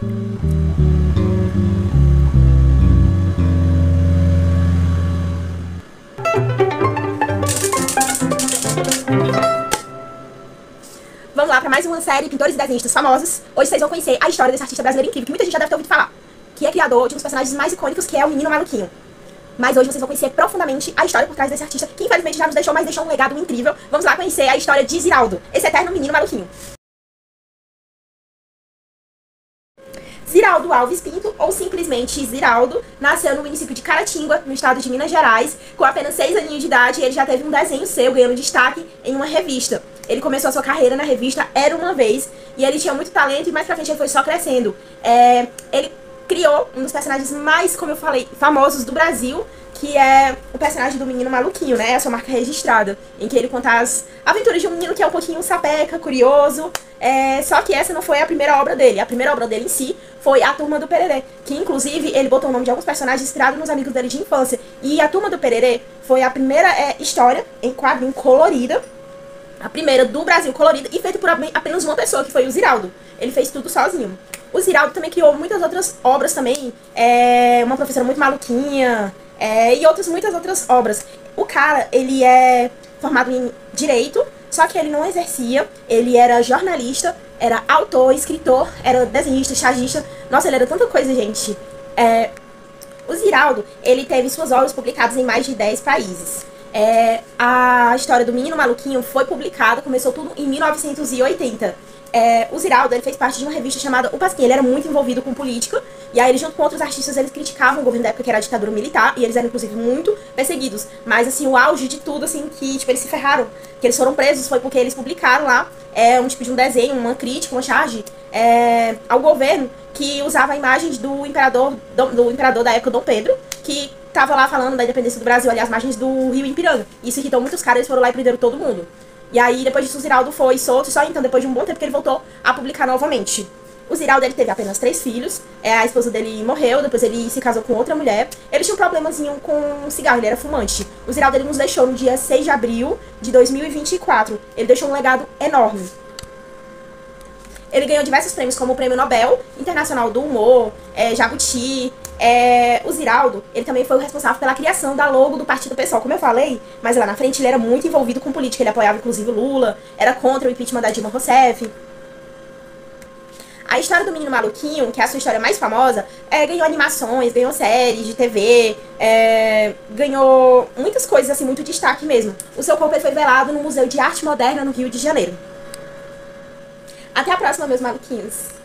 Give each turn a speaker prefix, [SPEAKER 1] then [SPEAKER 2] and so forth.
[SPEAKER 1] Vamos lá para mais uma série de pintores e desenhistas famosos. Hoje vocês vão conhecer a história desse artista brasileiro incrível, que muita gente já deve ter ouvido falar, que é criador de um dos personagens mais icônicos, que é o Menino Maluquinho. Mas hoje vocês vão conhecer profundamente a história por trás desse artista, que infelizmente já nos deixou, mas deixou um legado incrível. Vamos lá conhecer a história de Ziraldo, esse eterno Menino Maluquinho. Ziraldo Alves Pinto, ou simplesmente Ziraldo, nasceu no município de Caratinga, no estado de Minas Gerais. Com apenas 6 aninhos de idade, ele já teve um desenho seu ganhando destaque em uma revista. Ele começou a sua carreira na revista Era Uma Vez, e ele tinha muito talento, e mais pra frente ele foi só crescendo. Ele criou um dos personagens mais, como eu falei, famosos do Brasil, que é o personagem do Menino Maluquinho, né? É a sua marca registrada, em que ele conta as aventuras de um menino que é um pouquinho sapeca, curioso. Só que essa não foi a primeira obra dele. A primeira obra dele em si foi A Turma do Pererê, que inclusive ele botou o nome de alguns personagens inspirados nos amigos dele de infância. E A Turma do Pererê foi a primeira história em quadrinho colorida, a primeira do Brasil colorida, e feita por apenas uma pessoa, que foi o Ziraldo. Ele fez tudo sozinho. O Ziraldo também criou muitas outras obras também, Uma Professora Muito Maluquinha, e muitas outras obras. O cara, ele é formado em Direito, só que ele não exercia. Ele era jornalista, era autor, escritor, era desenhista, chargista. Nossa, ele era tanta coisa, gente. O Ziraldo, ele teve suas obras publicadas em mais de 10 países. A história do Menino Maluquinho foi publicada, começou tudo em 1980. O Ziraldo, ele fez parte de uma revista chamada O Pasquim. Ele era muito envolvido com política, e aí ele, junto com outros artistas, eles criticavam o governo da época, que era a ditadura militar, e eles eram inclusive muito perseguidos. Mas assim, o auge de tudo, assim, que tipo, eles se ferraram, que eles foram presos, foi porque eles publicaram lá um tipo de um desenho, uma crítica, uma charge ao governo, que usava imagens do imperador da época, Dom Pedro, que tava lá falando da independência do Brasil, ali às margens do rio Ipiranga. Isso irritou muitos caras, eles foram lá e prenderam todo mundo. E aí, depois disso, o Ziraldo foi solto, só então, depois de um bom tempo, que ele voltou a publicar novamente. O Ziraldo, ele teve apenas 3 filhos, a esposa dele morreu, depois ele se casou com outra mulher. Ele tinha um problemazinho com cigarro, ele era fumante. O Ziraldo, ele nos deixou no dia 6 de abril de 2024. Ele deixou um legado enorme. Ele ganhou diversos prêmios, como o Prêmio Nobel Internacional do Humor, Jabuti. O Ziraldo, ele também foi o responsável pela criação da logo do Partido PSOL, como eu falei, mas lá na frente ele era muito envolvido com política. Ele apoiava inclusive o Lula, era contra o impeachment da Dilma Rousseff. A história do Menino Maluquinho, que é a sua história mais famosa, ganhou animações, ganhou séries de TV, ganhou muitas coisas, assim, muito destaque mesmo. O seu corpo, ele foi velado no Museu de Arte Moderna, no Rio de Janeiro. Até a próxima, meus maluquinhos!